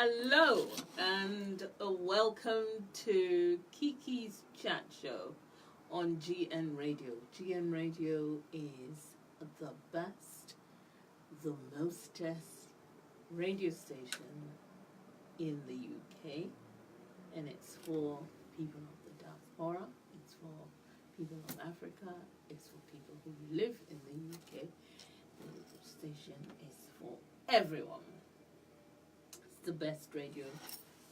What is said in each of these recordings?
Hello and welcome to Kiki's Chat Show on GN Radio. GN Radio is the best, the mostest radio station in the UK, and it's for people of the diaspora, it's for people of Africa, it's for people who live in the UK. The station is for everyone. The best radio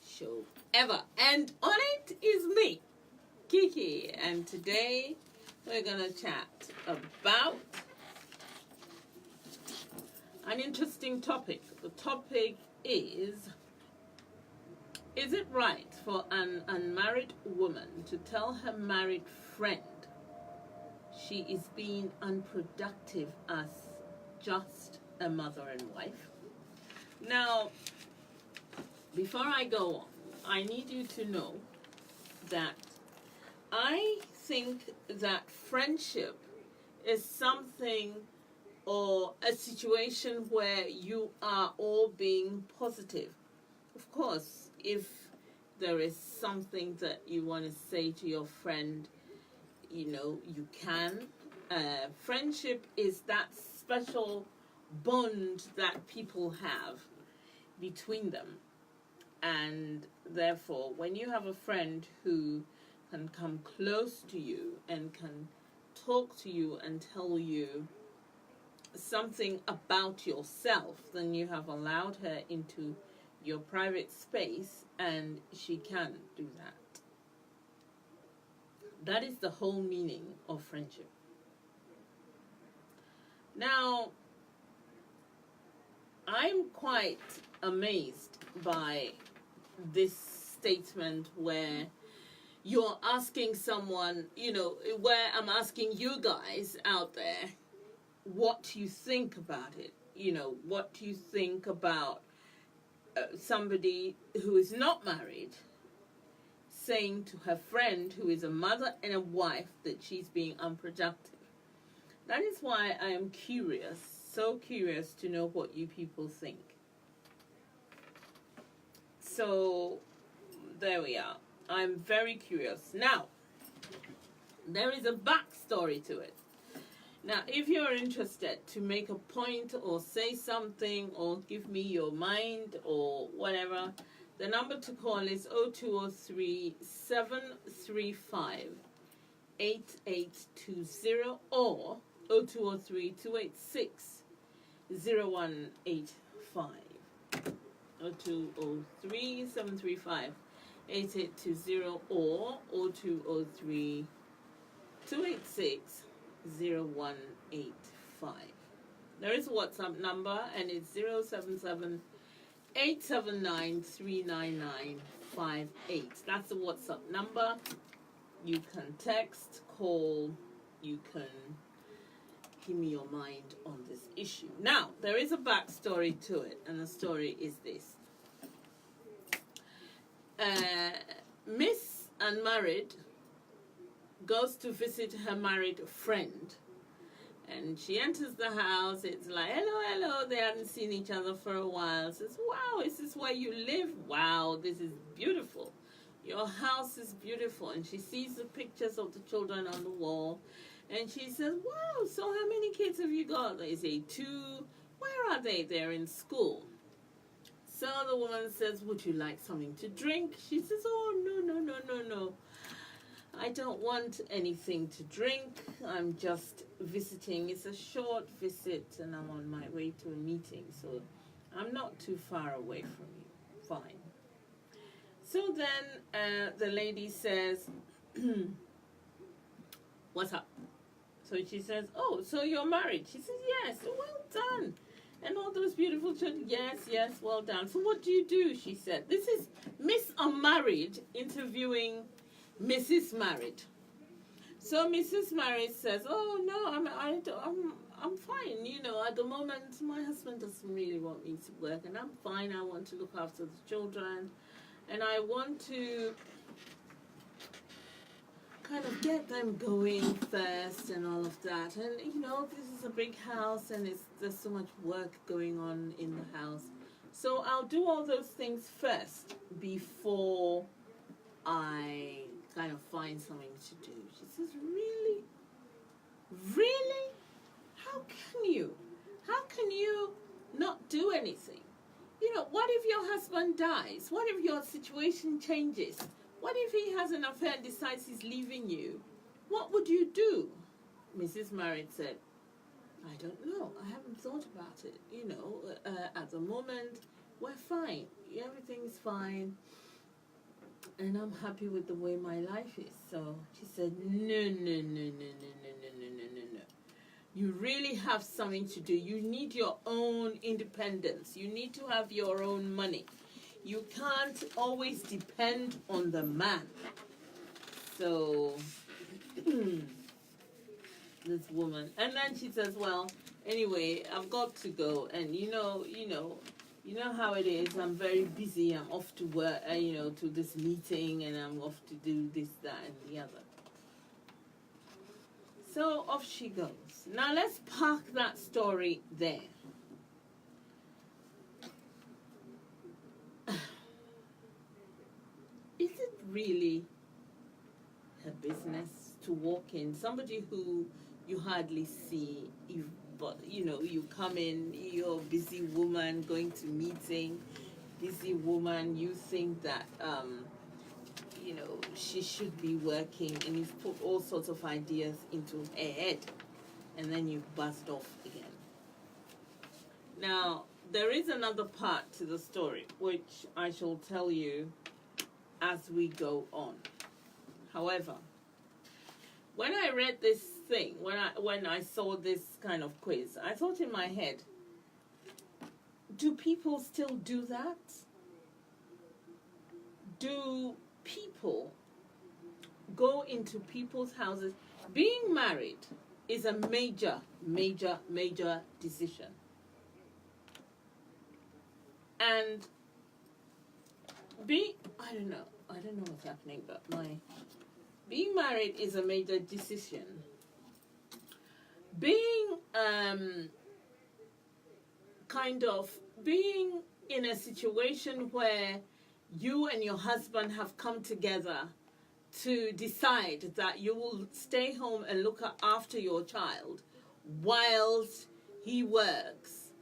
show ever, and on it is me, Kiki, and today we're gonna chat about an interesting topic. The topic is it right for an unmarried woman to tell her married friend she is being unproductive as just a mother and wife? Now, before I go on, I need you to know that I think that friendship is something or a situation where you are all being positive. Of course, if there is something that you want to say to your friend, you can. Friendship is that special bond that people have between them. And therefore, when you have a friend who can come close to you and can talk to you and tell you something about yourself, then you have allowed her into your private space, and she can do that. That is the whole meaning of friendship. Now, I'm quite amazed by this statement where you're asking someone, where I'm asking you guys out there, what you think about it. What do you think about somebody who is not married saying to her friend who is a mother and a wife that she's being unproductive? That is why I am curious, so curious to know what you people think. So, there we are. I'm very curious. Now, there is a backstory to it. Now, if you're interested to make a point or say something or give me your mind or whatever, the number to call is 0203 735 8820 or 0203 286 0185. 0203 735 8820 or 0203 286 0185. There is a WhatsApp number, and it's 077 879 39958. That's the WhatsApp number. You can text, call, you can give me your mind on this issue. Now, there is a backstory to it, and the story is this. Miss Unmarried goes to visit her married friend, and she enters the house. It's like, hello, they hadn't seen each other for a while. Says, wow, is this where you live? Wow, this is beautiful. Your house is beautiful. And she sees the pictures of the children on the wall, and she says, wow, so how many kids have you got? They say 2. Where are they? They're in school. So the woman says, would you like something to drink? She says, oh, no. I don't want anything to drink. I'm just visiting. It's a short visit, and I'm on my way to a meeting, so I'm not too far away from you. Fine. So then the lady says, what's up? So she says, oh, so you're married? She says, yes. Well done. And all those beautiful children, yes, well done. So what do you do? She said. This is Miss Unmarried interviewing Mrs. Married. So Mrs. Married says, oh, no, I'm fine. At the moment, my husband doesn't really want me to work, and I'm fine. I want to look after the children, and I want to kind of get them going first and all of that. And, this is a big house, and there's so much work going on in the house. So I'll do all those things first before I kind of find something to do. She says, really? Really? How can you? How can you not do anything? You know, what if your husband dies? What if your situation changes? What if he has an affair and decides he's leaving you? What would you do? Mrs. Married said, I don't know. I haven't thought about it. You know, at the moment, we're fine. Everything's fine. And I'm happy with the way my life is. So she said, no. You really have something to do. You need your own independence. You need to have your own money. You can't always depend on the man. So this woman, and then she says, well, anyway, I've got to go, and you know how it is. I'm very busy. I'm off to work, to this meeting, and I'm off to do this, that, and the other. So off she goes. Now let's park that story there. Is it really her business to walk in? Somebody who you hardly see, but you come in, you're a busy woman going to meeting, busy woman, you think that she should be working, and you've put all sorts of ideas into her head, and then you bust off again. Now, there is another part to the story, which I shall tell you as we go on. However, when I read this thing, when I saw this kind of quiz, I thought in my head, do people still do that? Do people go into people's houses? Being married is a major decision. And I don't know what's happening, but being married is a major decision. Being being in a situation where you and your husband have come together to decide that you will stay home and look after your child whilst he works,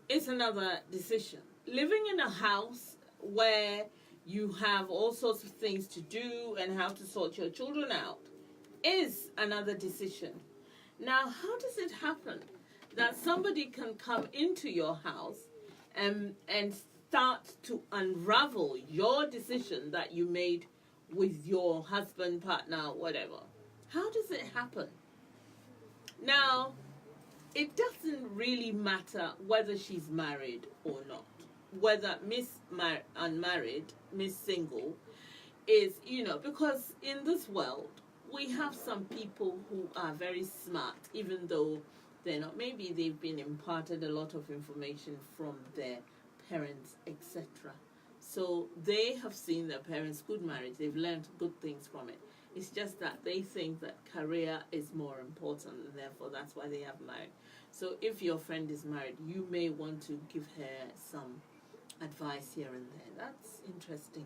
it's another decision. Living in a house where you have all sorts of things to do and how to sort your children out is another decision. Now, how does it happen that somebody can come into your house and start to unravel your decision that you made with your husband, partner, whatever? How does it happen? Now, it doesn't really matter whether she's married or not. Whether Miss Unmarried, Miss Single, is, because in this world, we have some people who are very smart, even though they're not. Maybe they've been imparted a lot of information from their parents, etc. So they have seen their parents' good marriage. They've learned good things from it. It's just that they think that career is more important, and therefore that's why they have married. So if your friend is married, you may want to give her some advice here and there. That's interesting.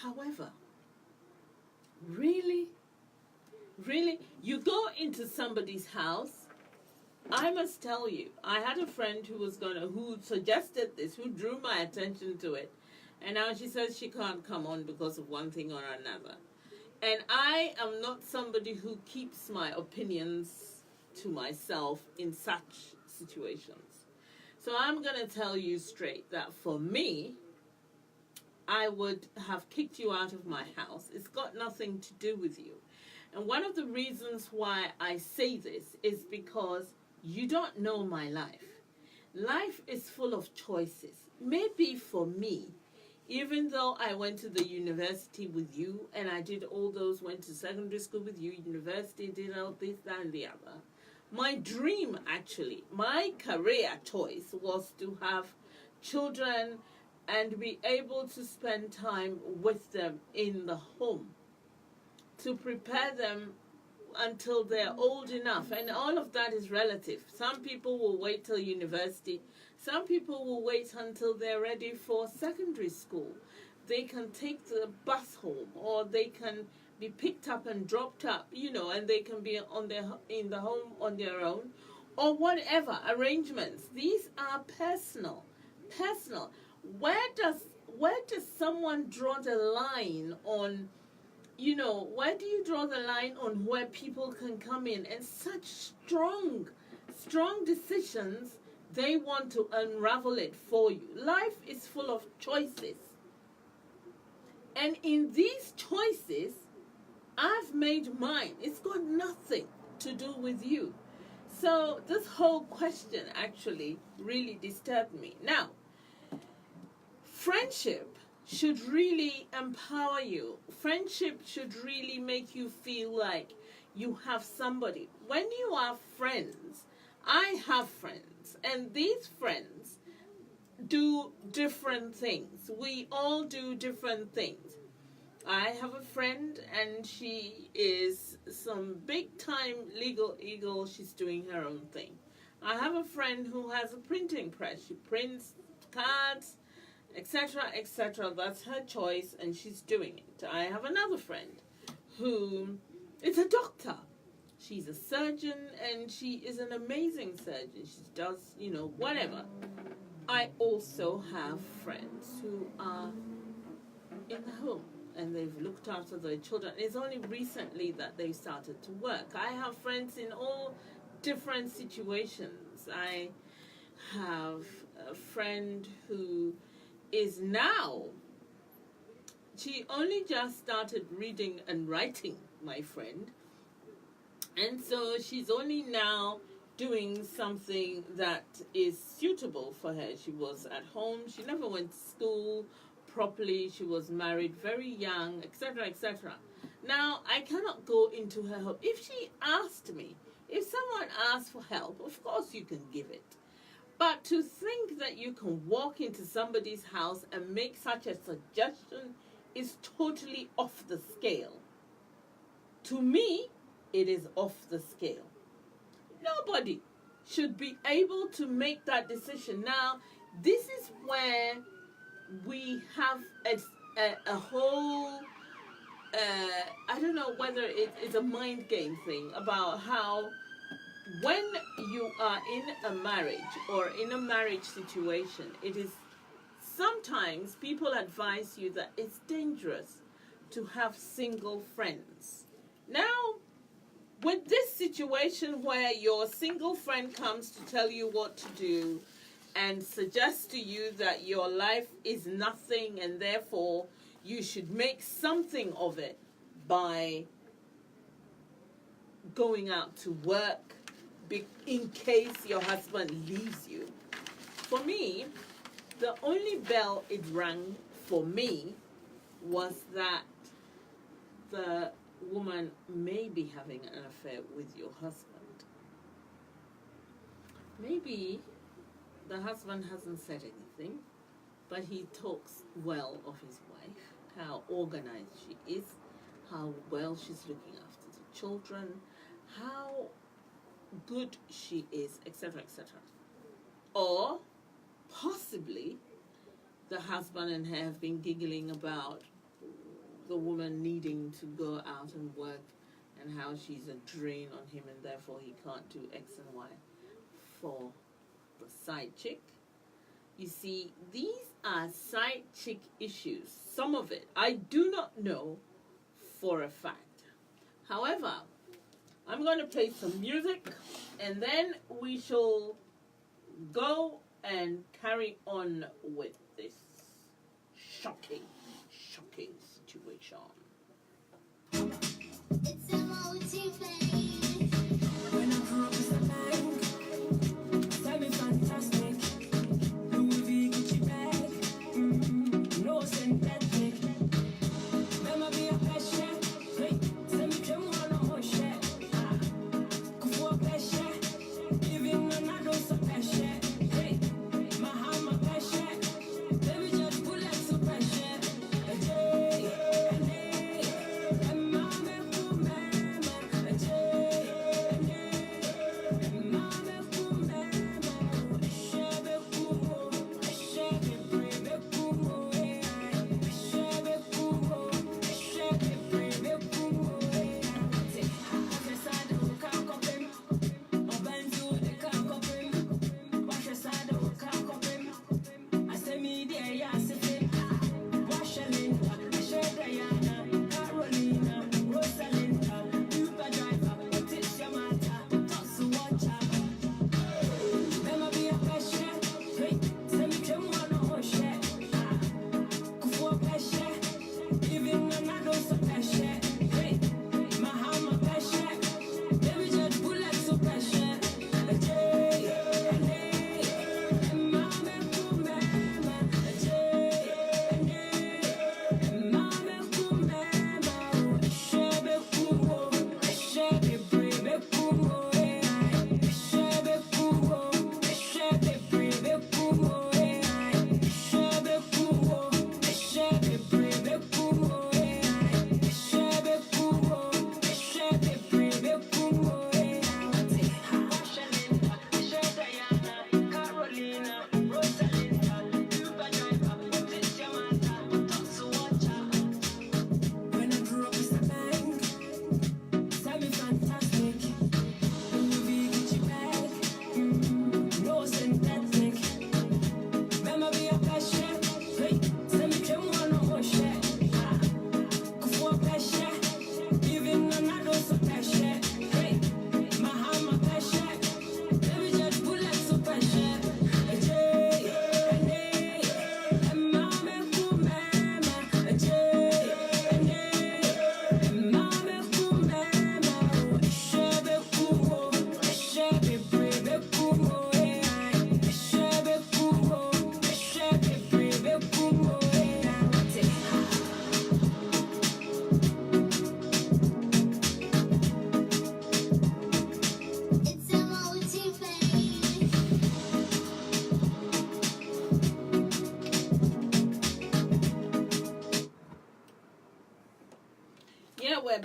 However, really, you go into somebody's house. I must tell you, I had a friend who suggested this, who drew my attention to it, and now she says she can't come on because of one thing or another. And I am not somebody who keeps my opinions to myself in such situations. So I'm going to tell you straight that for me, I would have kicked you out of my house. It's got nothing to do with you. And one of the reasons why I say this is because you don't know my life. Life is full of choices. Maybe for me, even though I went to the university with you and I did all those, went to secondary school with you, university, did all this, that, and the other, my dream, actually, my career choice was to have children and be able to spend time with them in the home, to prepare them until they're old enough, and all of that is relative. Some people will wait till university. Some people will wait until they're ready for secondary school. They can take the bus home, or they can be picked up and dropped up, and they can be in the home on their own, or whatever arrangements. These are personal. Where does someone draw the line on, where do you draw the line on where people can come in and such strong decisions, they want to unravel it for you? Life is full of choices. And in these choices, I've made mine. It's got nothing to do with you. So this whole question actually really disturbed me. Now, friendship should really empower you. Friendship should really make you feel like you have somebody. When you are friends, I have friends, and these friends do different things. We all do different things. I have a friend, and she is some big-time legal eagle. She's doing her own thing. I have a friend who has a printing press. She prints cards, etc., etc. That's her choice, and she's doing it. I have another friend who is a doctor. She's a surgeon, and she is an amazing surgeon. She does, whatever. I also have friends who are in the home, and they've looked after their children. It's only recently that they've started to work. I have friends in all different situations. I have a friend who is now, she only just started reading and writing, my friend. And so she's only now doing something that is suitable for her. She was at home. She never went to school properly. She was married very young, etc., etc. Now, I cannot go into her home. If she asked me, if someone asked for help, of course you can give it. But to think that you can walk into somebody's house and make such a suggestion is totally off the scale. To me, it is off the scale. Nobody should be able to make that decision. Now, this is where we have a whole, I don't know whether it's a mind game thing about how when you are in a marriage or in a marriage situation, it is sometimes people advise you that it's dangerous to have single friends. Now, with this situation where your single friend comes to tell you what to do and suggests to you that your life is nothing and therefore you should make something of it by going out to work in case your husband leaves you. For me, the only bell it rang for me was that the woman may be having an affair with your husband. Maybe the husband hasn't said anything, but he talks well of his wife, how organized she is, how well she's looking after the children, how good she is, etc., etc. Or possibly the husband and her have been giggling about the woman needing to go out and work and how she's a drain on him and therefore he can't do X and Y for the side chick. You see, these are side chick issues. Some of it I do not know for a fact. However, I'm going to play some music and then we shall go and carry on with this shocking situation. It's a motivation. When I grew up as a bank, time is fantastic. Louis V, Gucci bag, no synthetic. Mama be a passion, wait, send me come on a horse. Kufu a passion, even when I don't so passion. Wait, my heart, my passion. Let me just pull out some passion. And mama, mama,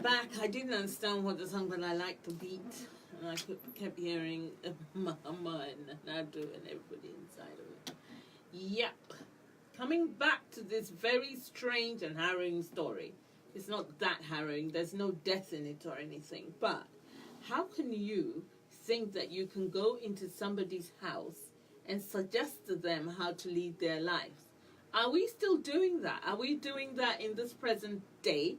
back, I didn't understand what the song, but I liked the beat. And I kept hearing Mama and Nadu and everybody inside of it. Yep. Coming back to this very strange and harrowing story. It's not that harrowing. There's no death in it or anything. But how can you think that you can go into somebody's house and suggest to them how to lead their lives? Are we still doing that? Are we doing that in this present day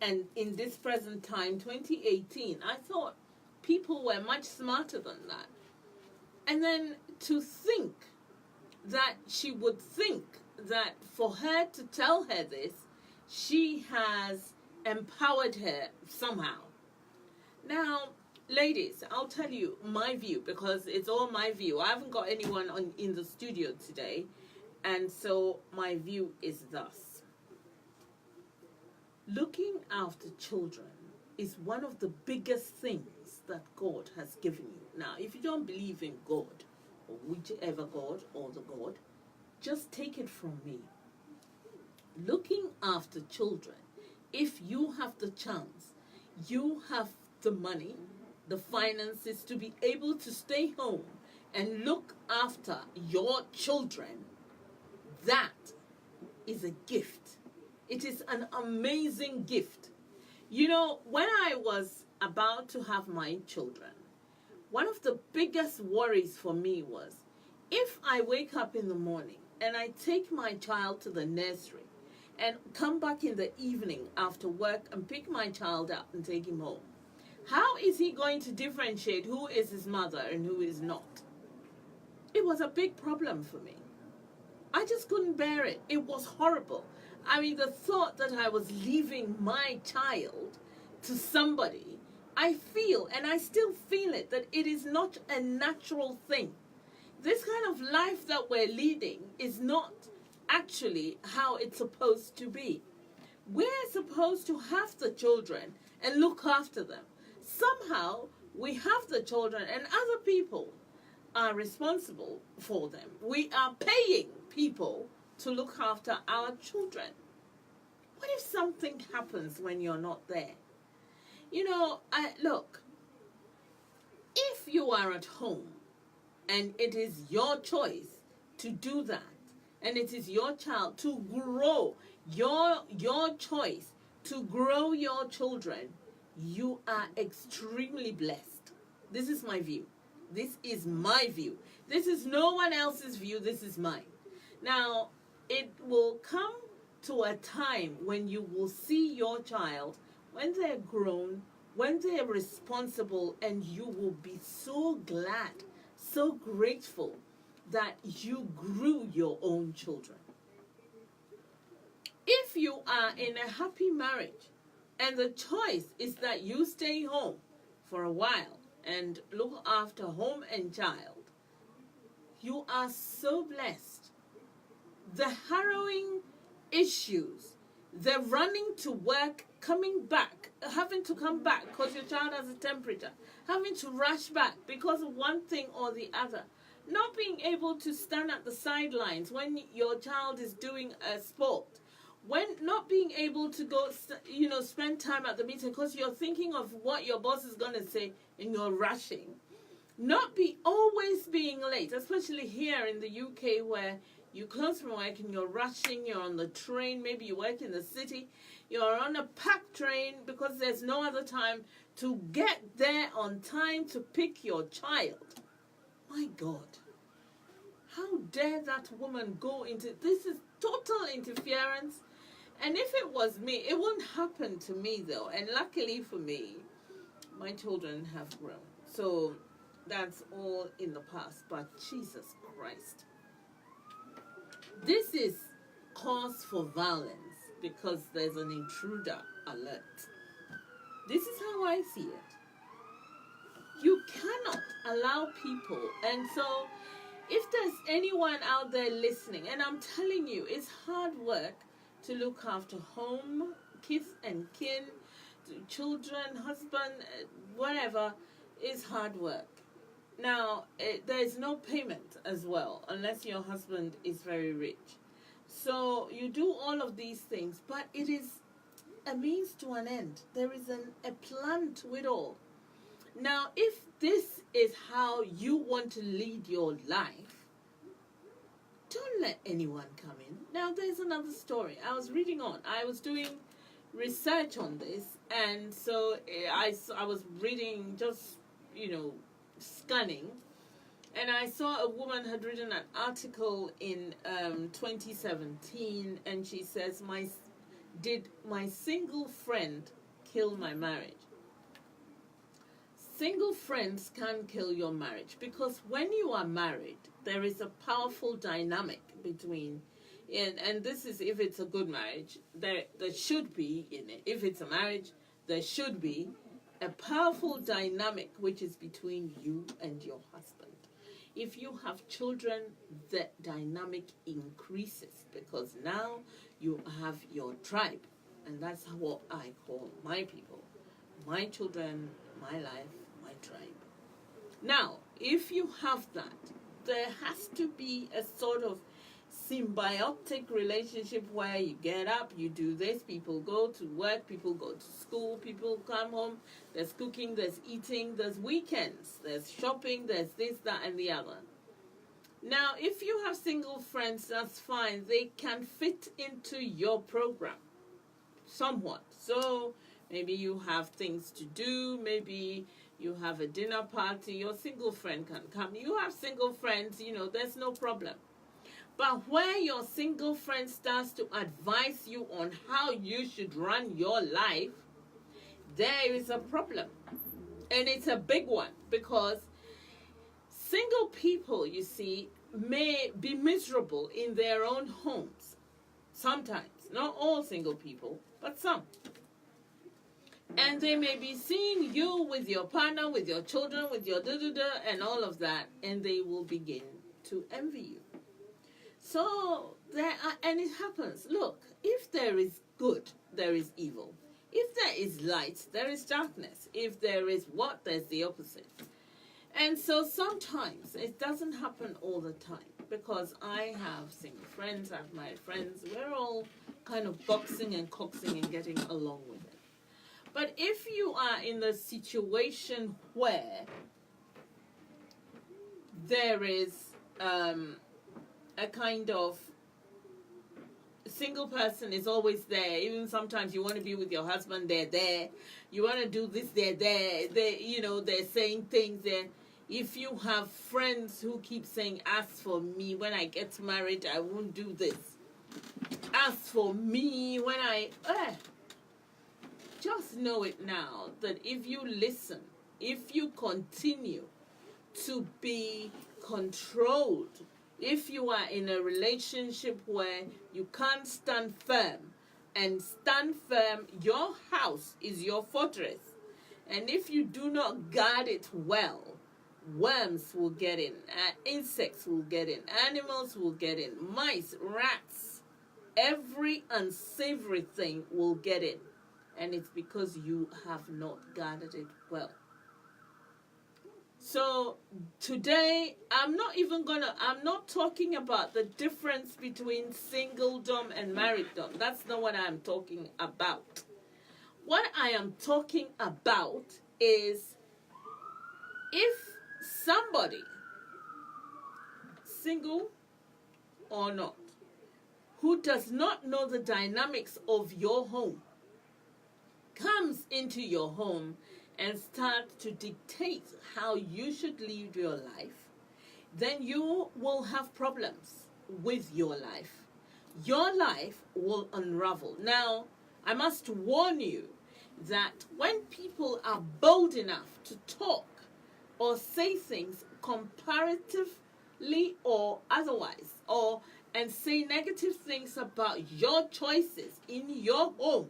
and in this present time, 2018? I thought people were much smarter than that. And then to think that she would think that for her to tell her this, she has empowered her somehow. Now, ladies, I'll tell you my view, because it's all my view. I haven't got anyone in the studio today, and so my view is thus. Looking after children is one of the biggest things that God has given you. Now, if you don't believe in God, or whichever God or the God, just take it from me. Looking after children, if you have the chance, you have the money, the finances to be able to stay home and look after your children, that is a gift. It is an amazing gift. You know, when I was about to have my children, one of the biggest worries for me was, if I wake up in the morning and I take my child to the nursery and come back in the evening after work and pick my child up and take him home, how is he going to differentiate who is his mother and who is not? It was a big problem for me. I just couldn't bear it. It was horrible. I mean, the thought that I was leaving my child to somebody, I feel, and I still feel it, that it is not a natural thing. This kind of life that we're leading is not actually how it's supposed to be. We're supposed to have the children and look after them. Somehow, we have the children and other people are responsible for them. We are paying people to look after our children. What if something happens when you're not there? You know, look, if you are at home and it is your choice to do that, and it is your child to grow, your choice to grow your children, you are extremely blessed. This is my view. This is my view. This is no one else's view. This is mine. Now, it will come to a time when you will see your child, when they're grown, when they're responsible, and you will be so glad, so grateful that you grew your own children. If you are in a happy marriage and the choice is that you stay home for a while and look after home and child, you are so blessed. The harrowing issues, the running to work, coming back, having to come back because your child has a temperature, having to rush back because of one thing or the other, not being able to stand at the sidelines when your child is doing a sport, when not being able to go, spend time at the meeting because you're thinking of what your boss is going to say and you're rushing. Always being late, especially here in the UK where you close from work and you're rushing, you're on the train, maybe you work in the city, you're on a packed train because there's no other time to get there on time to pick your child. My God, how dare that woman go into this? Is total interference. And if it was me, it wouldn't happen to me though. And luckily for me, my children have grown. So that's all in the past. But Jesus Christ, this is cause for violence because there's an intruder alert. This is how I see it. You cannot allow people, and so if there's anyone out there listening, and I'm telling you, it's hard work to look after home, kith and kin, children, husband, whatever, is hard work. Now, there's no payment as well, unless your husband is very rich. So you do all of these things, but it is a means to an end. There is a plan to it all. Now, if this is how you want to lead your life, don't let anyone come in. Now, there's another story. I was reading on. I was doing research on this, and so I was reading, just, scanning, and I saw a woman had written an article in 2017, and she says, did my single friend kill my marriage? Single friends can kill your marriage, because when you are married, there is a powerful dynamic between, and this is if it's a good marriage, there should be in it. If it's a marriage, there should be a powerful dynamic which is between you and your husband. If you have children, the dynamic increases, because now you have your tribe, and that's what I call my people, my children, my life, my tribe. Now, if you have that, there has to be a sort of symbiotic relationship where you get up, you do this, people go to work, people go to school, people come home, there's cooking, there's eating, there's weekends, there's shopping, there's this, that, and the other. Now, if you have single friends, that's fine. They can fit into your program somewhat. So maybe you have things to do, maybe you have a dinner party, your single friend can come. You have single friends, there's no problem. But where your single friend starts to advise you on how you should run your life, there is a problem. And it's a big one, because single people, you see, may be miserable in their own homes. Sometimes. Not all single people, but some. And they may be seeing you with your partner, with your children, with your da-da-da, and all of that, and they will begin to envy you. So, and it happens. Look, if there is good, there is evil. If there is light, there is darkness. If there is what, there's the opposite. And so sometimes, it doesn't happen all the time, because I have single friends, I have married friends, we're all kind of boxing and coaxing and getting along with it. But if you are in a situation where there is a kind of single person is always there, even sometimes you want to be with your husband, they're there, you want to do this, they're there, they're saying things there. If you have friends who keep saying, as for me, when I get married, I won't do this. As for me, when just know it now that if you listen, if you continue to be controlled, if you are in a relationship where you can't stand firm, and stand firm, your house is your fortress. And if you do not guard it well, worms will get in, insects will get in, animals will get in, mice, rats, every unsavory thing will get in. And it's because you have not guarded it well. So today, I'm not talking about the difference between singledom and marrieddom. That's not what I'm talking about. What I am talking about is if somebody, single or not, who does not know the dynamics of your home, comes into your home and starts to dictate how you should live your life, then you will have problems with your life. Your life will unravel. Now, I must warn you that when people are bold enough to talk or say things comparatively or otherwise, and say negative things about your choices in your home.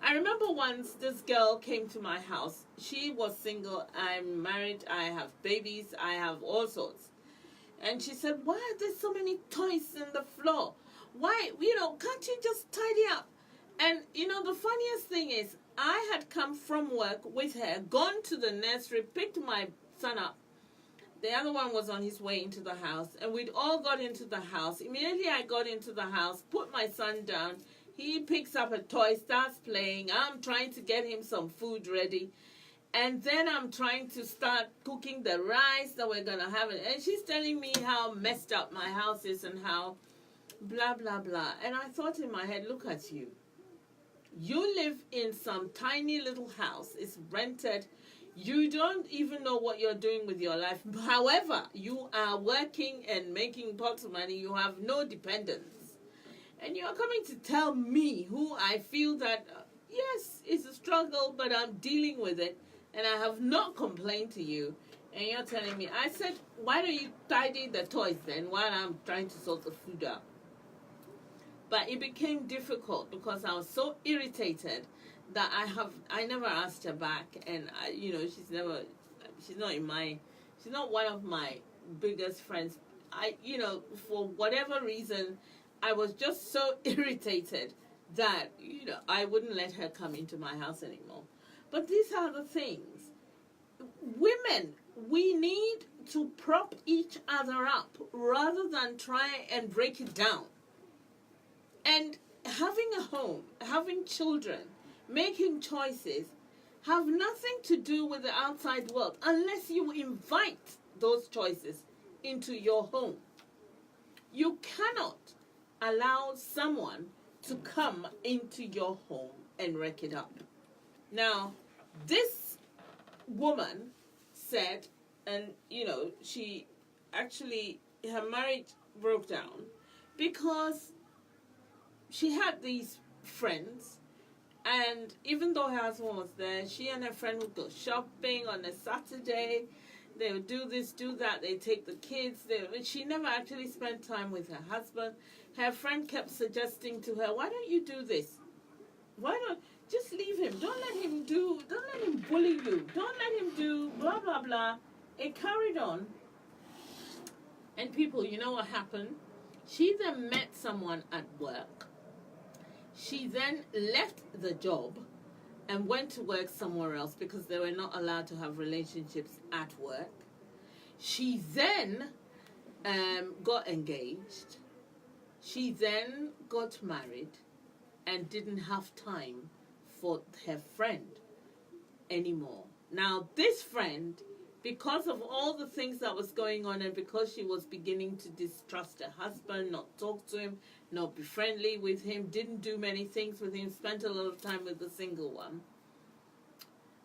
I remember once this girl came to my house. She was single. I'm married. I have babies. I have all sorts. And she said, why are there so many toys on the floor? Why, can't you just tidy up? And, the funniest thing is, I had come from work with her, gone to the nursery, picked my son up. The other one was on his way into the house, and we'd all got into the house. Immediately I got into the house, put my son down. He picks up a toy, starts playing. I'm trying to get him some food ready. And then I'm trying to start cooking the rice that we're going to have. And she's telling me how messed up my house is and how blah, blah, blah. And I thought in my head, look at you. You live in some tiny little house. It's rented. You don't even know what you're doing with your life. However, you are working and making pots of money. You have no dependents. And you're coming to tell me, who I feel that, yes, it's a struggle, but I'm dealing with it. And I have not complained to you. And you're telling me, I said, why don't you tidy the toys then while I'm trying to sort the food out? But it became difficult because I was so irritated that I never asked her back. And, she's not one of my biggest friends. For whatever reason, I was just so irritated that, I wouldn't let her come into my house anymore. But these are the things. Women, we need to prop each other up rather than try and break it down. And having a home, having children, making choices have nothing to do with the outside world unless you invite those choices into your home. You cannot allow someone to come into your home and wreck it up. Now, this woman said, and she actually, her marriage broke down because she had these friends, and even though her husband was there, she and her friend would go shopping on a Saturday. They would do this, do that. They take the kids. She never actually spent time with her husband. Her friend kept suggesting to her, why don't you do this? Why don't just leave him? Don't let him bully you. Don't let him do blah, blah, blah. It carried on. And people, you know what happened? She then met someone at work. She then left the job and went to work somewhere else because they were not allowed to have relationships at work. She then got engaged. She then got married and didn't have time for her friend anymore. Now, this friend, because of all the things that was going on and because she was beginning to distrust her husband, not talk to him, not be friendly with him, didn't do many things with him, spent a lot of time with the single one,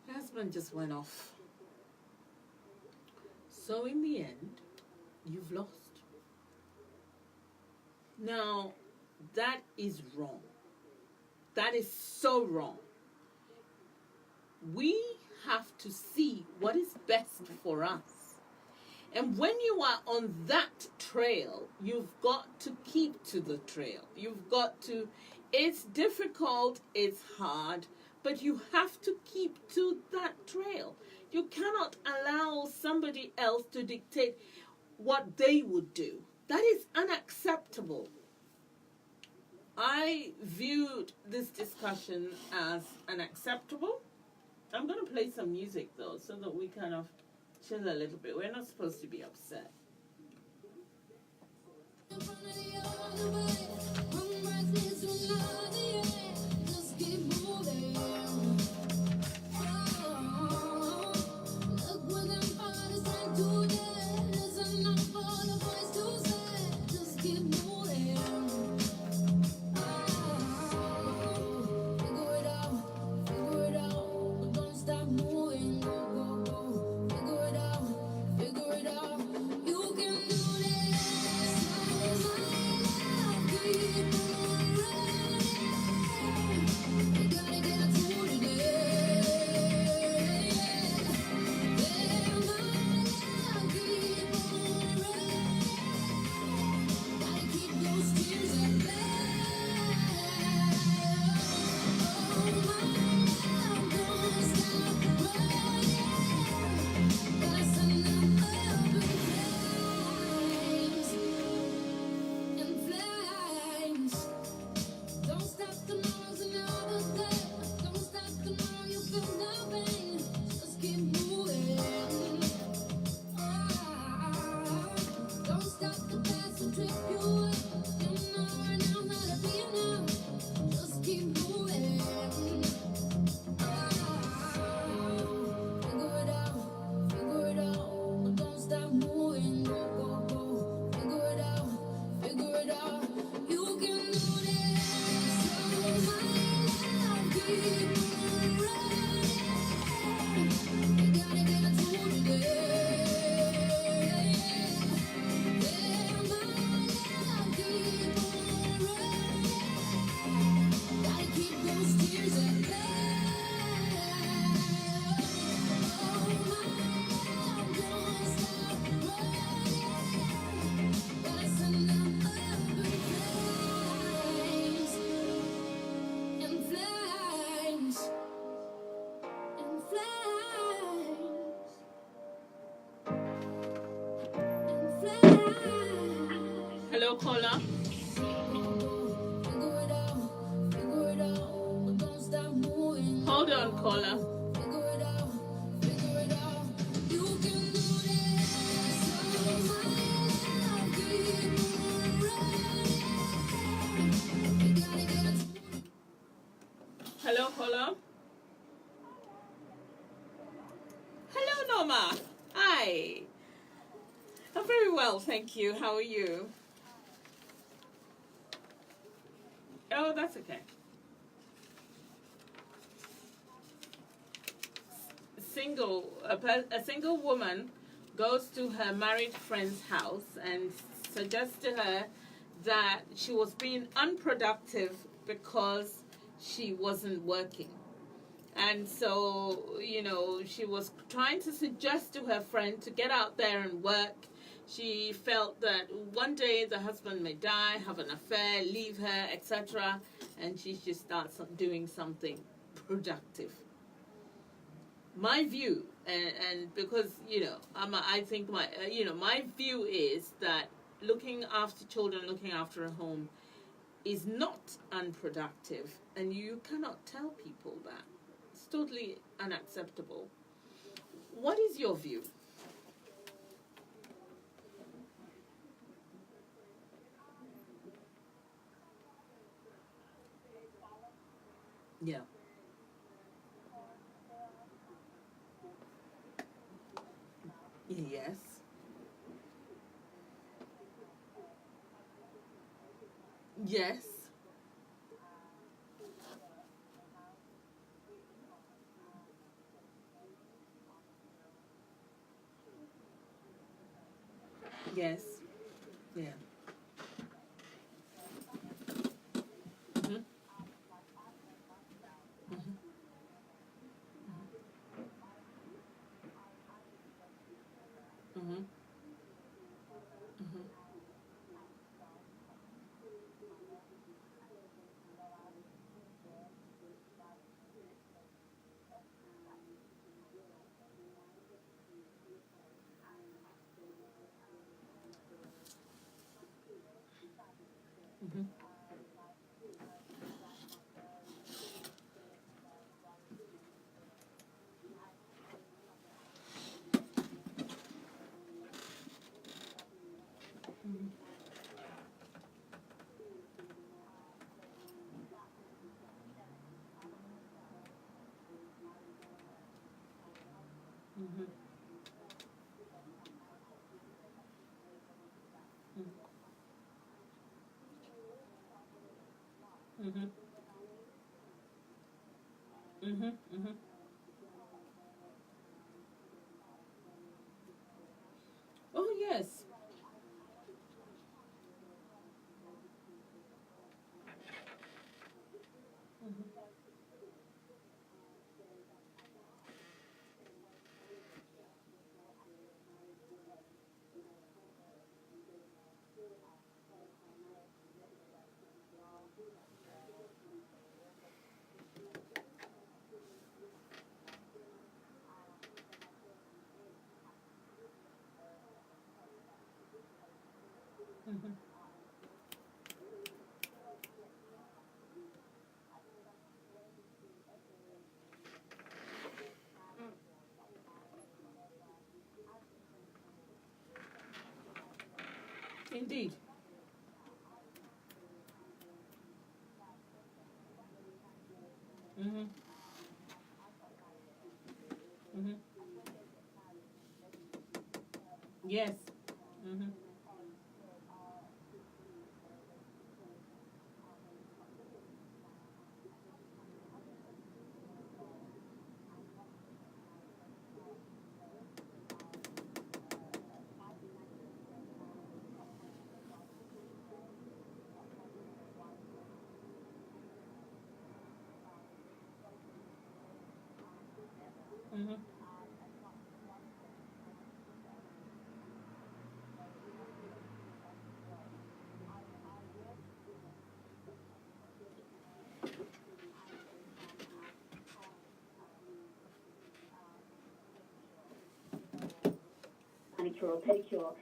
her husband just went off. So in the end, you've lost. Now, that is wrong. That is so wrong. We have to see what is best for us. And when you are on that trail, you've got to keep to the trail. You've got to, it's difficult, it's hard, but you have to keep to that trail. You cannot allow somebody else to dictate what they would do. That is unacceptable. I viewed this discussion as unacceptable. I'm going to play some music though, so that we kind of chill a little bit. We're not supposed to be upset. Hello, caller. Figure it out, but don't stop moving. Hold on, caller. Figure it out. You can do this. Hello, caller. Hello, Norma. Hi. I'm very well, thank you. How are you? Oh, that's okay. A single woman goes to her married friend's house and suggests to her that she was being unproductive because she wasn't working. And so, she was trying to suggest to her friend to get out there and work. She felt that one day the husband may die, have an affair, leave her, etc. And she should start doing something productive. My view, and because, I think my view is that looking after children, looking after a home is not unproductive. And you cannot tell people that. It's totally unacceptable. What is your view? Yeah. Yes. Yes. Yes. Yeah. Mm-hmm. Mm-hmm. Mm-hmm. Mm-hmm. Mm-hmm. Mm-hmm. Mm-hmm. Mm-hmm. Mm-hmm. Oh, yes. Mm-hmm. Mm-hmm. Indeed. Mm-hmm. Mm-hmm. Yes. Mm-hmm. Mm-hmm. manicure or pedicure,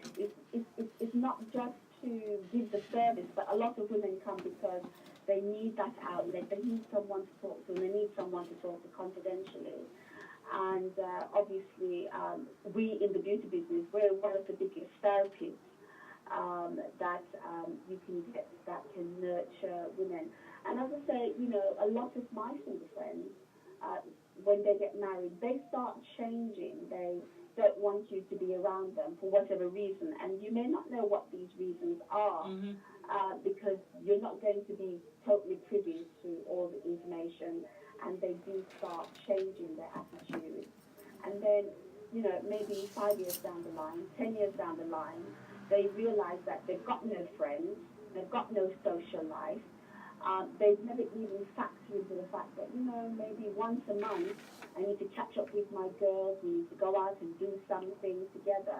it's not just to give the service, but a lot of women come because they need that outlet. They need someone to talk to, and they need someone to talk to confidentially. And obviously, we in the beauty business, we're one of the biggest therapists that you can get that can nurture women. And as I say, you know, a lot of my single friends, when they get married, they start changing. They don't want you to be around them for whatever reason, and you may not know what these reasons are, because you're not going to be totally privy to all the information, and they do start changing their attitude. And then, you know, maybe 5 years down the line, 10 years down the line, they realize that they've got no friends, they've got no social life. They've never even factored into the fact that, you know, maybe once a month I need to catch up with my girls, we need to go out and do something together.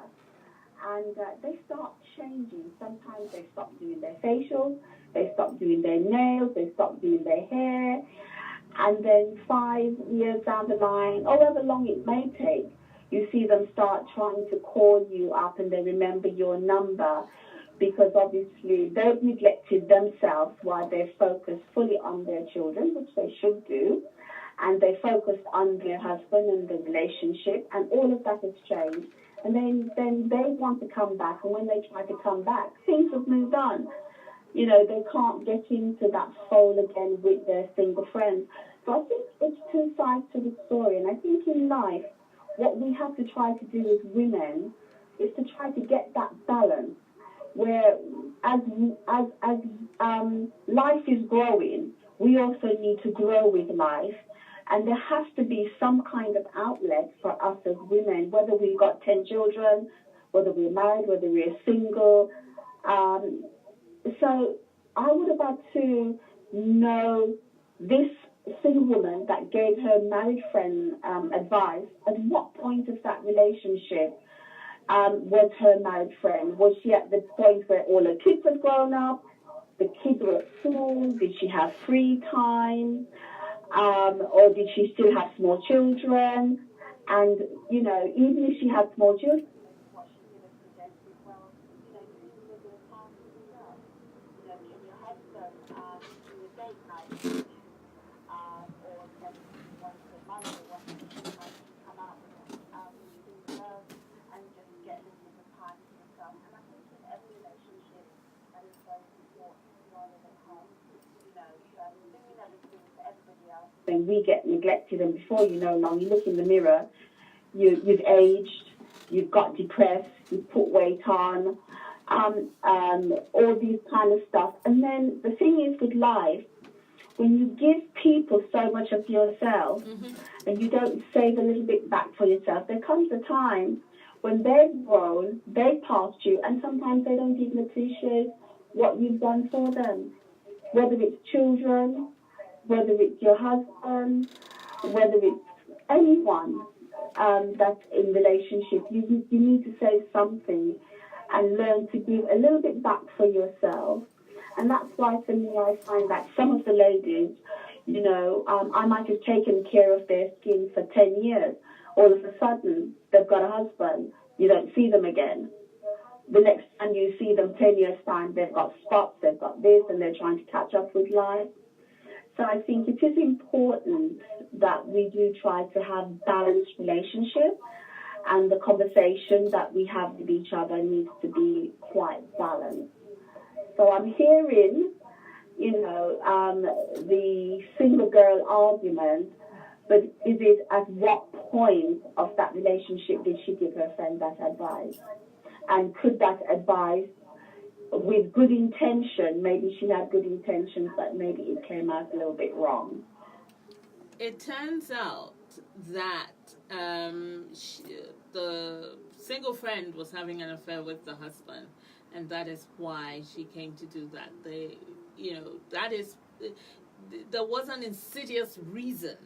And they start changing. Sometimes they stop doing their facials, they stop doing their nails, they stop doing their hair. And then 5 years down the line, however long it may take, you see them start trying to call you up and they remember your number, because obviously they've neglected themselves while they're focused fully on their children, which they should do, and they focused on their husband and the relationship, and all of that has changed. And then they want to come back, and when they try to come back, things have moved on. You know, they can't get into that fold again with their single friends. So I think it's two sides to the story, and I think in life, what we have to try to do as women is to try to get that balance, where as life is growing, we also need to grow with life. And there has to be some kind of outlet for us as women, whether we've got 10 children, whether we're married, whether we're single. So I would about to know this single woman that gave her married friend advice. At what point of that relationship was her married friend? Was she at the point where all her kids had grown up? The kids were at school? Did she have free time? Or did she still have small children? And, you know, even if she had small children, what she did have suggested, well, you know, you can live in a time for yourself. You know, can your husband do a date night, or once a month or once a month, come out with love and just get a little bit of time for yourself. And I think in every relationship, that is very important rather than home. You know, doing everything for everybody else. Then we get neglected, and before you know long, you look in the mirror, you've aged, you've got depressed, you've put weight on, all these kind of stuff. And then the thing is with life, when you give people so much of yourself and you don't save a little bit back for yourself, there comes a time when they've grown, they've passed you, and sometimes they don't even appreciate what you've done for them. Whether it's children, whether it's your husband, whether it's anyone that's in relationship, you need to say something and learn to give a little bit back for yourself. And that's why for me I find that some of the ladies, you know, I might have taken care of their skin for 10 years. All of a sudden, they've got a husband. You don't see them again. The next time you see them, 10 years' time, they've got spots, they've got this, and they're trying to catch up with life. So I think it is important that we do try to have balanced relationship, and the conversation that we have with each other needs to be quite balanced. So I'm hearing, you know, the single girl argument, but is it at what point of that relationship did she give her friend that advice? And could that advice, with good intention, maybe she had good intentions, but maybe it came out a little bit wrong? It turns out that the single friend was having an affair with the husband, and that is why she came to do that. There was an insidious reason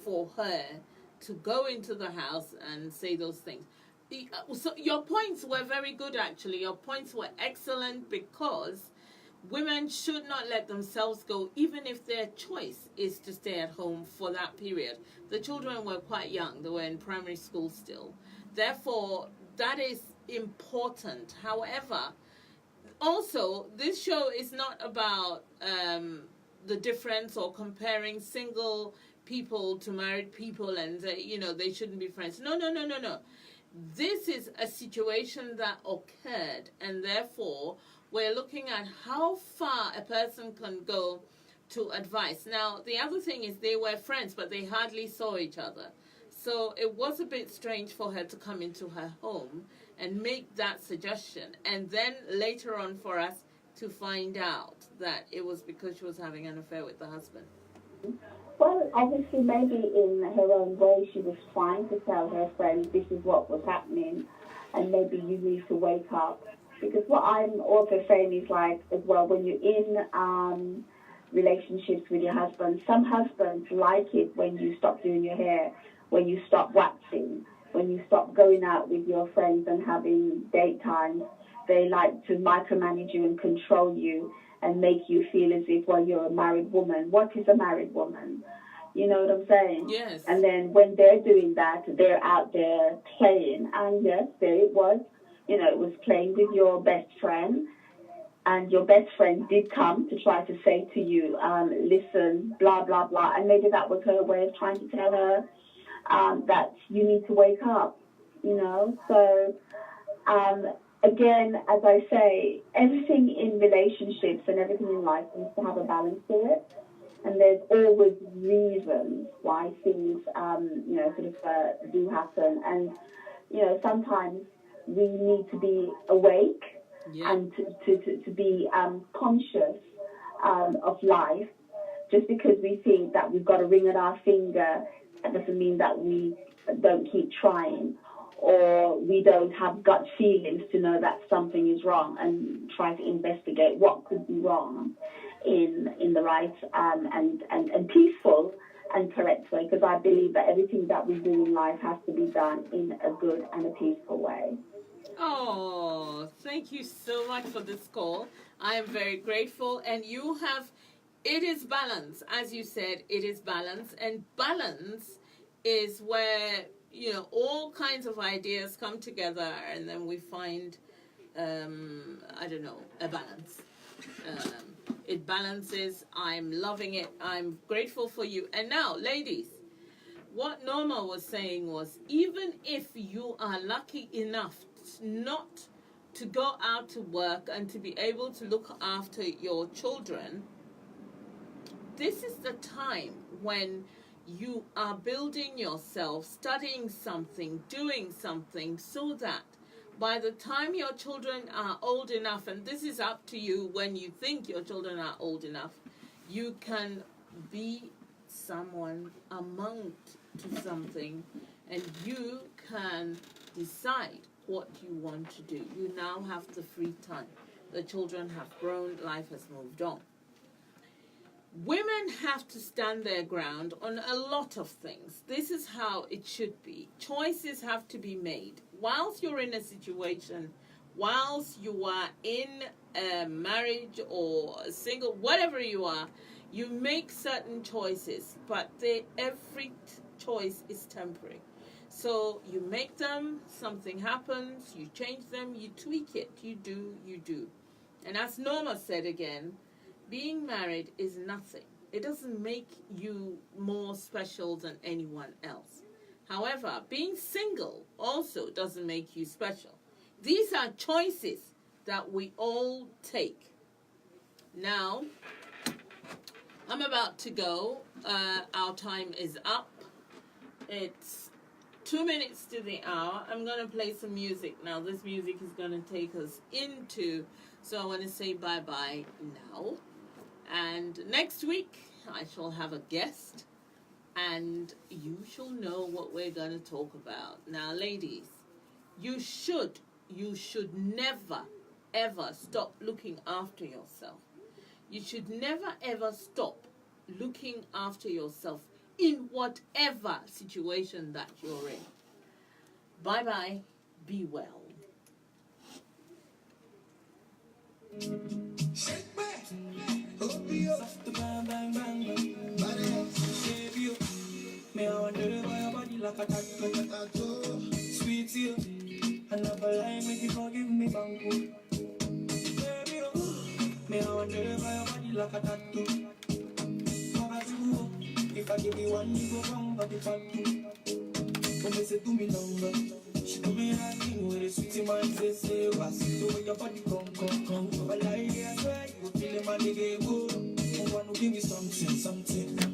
for her to go into the house and say those things. So your points were very good, actually. Your points were excellent, because women should not let themselves go, even if their choice is to stay at home for that period. The children were quite young. They were in primary school still. Therefore, that is important. However, also, this show is not about the difference or comparing single people to married people and they shouldn't be friends. No, no, no, no, no. This is a situation that occurred, and therefore we're looking at how far a person can go to advice. Now, the other thing is they were friends, but they hardly saw each other. So it was a bit strange for her to come into her home and make that suggestion, and then later on for us to find out that it was because she was having an affair with the husband. Well, obviously, maybe in her own way, she was trying to tell her friends this is what was happening, and maybe you need to wake up. Because what I'm also saying is, like, as well, when you're in relationships with your husband, some husbands like it when you stop doing your hair, when you stop waxing, when you stop going out with your friends and having date times. They like to micromanage you and control you and make you feel as if, well, you're a married woman. What is a married woman? You know what I'm saying? Yes. And then when they're doing that, they're out there playing. And yes, there it was. It was playing with your best friend. And your best friend did come to try to say to you, listen, blah, blah, blah. And maybe that was her way of trying to tell her that you need to wake up, So, again, as I say, everything in relationships and everything in life needs to have a balance to it. And there's always reasons why things, do happen. And, sometimes we need to be awake and to be conscious of life. Just because we think that we've got a ring on our finger, that doesn't mean that we don't keep trying, or we don't have gut feelings to know that something is wrong and try to investigate what could be wrong in the right and peaceful and correct way, because I believe that everything that we do in life has to be done in a good and a peaceful way. Oh, thank you so much for this call. I am very grateful. And it is balance. As you said, it is balance. And balance is where, all kinds of ideas come together and then we find, a balance. It balances. I'm loving it. I'm grateful for you. And now, ladies, what Norma was saying was, even if you are lucky enough not to go out to work and to be able to look after your children, this is the time when you are building yourself, studying something, doing something, so that by the time your children are old enough, and this is up to you when you think your children are old enough, you can be someone among to something, and you can decide what you want to do. You now have the free time. The children have grown, life has moved on. Women have to stand their ground on a lot of things. This is how it should be. Choices have to be made. Whilst you're in a situation, whilst you are in a marriage or a single, whatever you are, you make certain choices, but every choice is temporary. So you make them, something happens, you change them, you tweak it, you do. And as Norma said again, being married is nothing. It doesn't make you more special than anyone else. However, being single also doesn't make you special. These are choices that we all take. Now, I'm about to go. Our time is up. It's 2 minutes to the hour. I'm going to play some music now. This music is going to take us into, so I want to say bye-bye now. And next week, I shall have a guest, and you shall know what we're going to talk about. Now, ladies, you should never, ever stop looking after yourself. You should never, ever stop looking after yourself in whatever situation that you're in. Bye-bye. Be well. Shake back, hook me up, the bang bang bang bang. Save you, me I wonder why your body like a tattoo. Sweet you, another line make you forgive me, bamboo. Baby, Me, I wonder if your body like a tattoo. Mama, you, if I give you one, you go wrong, but if I do. Come and say to me number. She do me a thing with a sweet in my face. Say, what's the way your body come. But I swear, you feel it, my nigga, go. You want to give me something.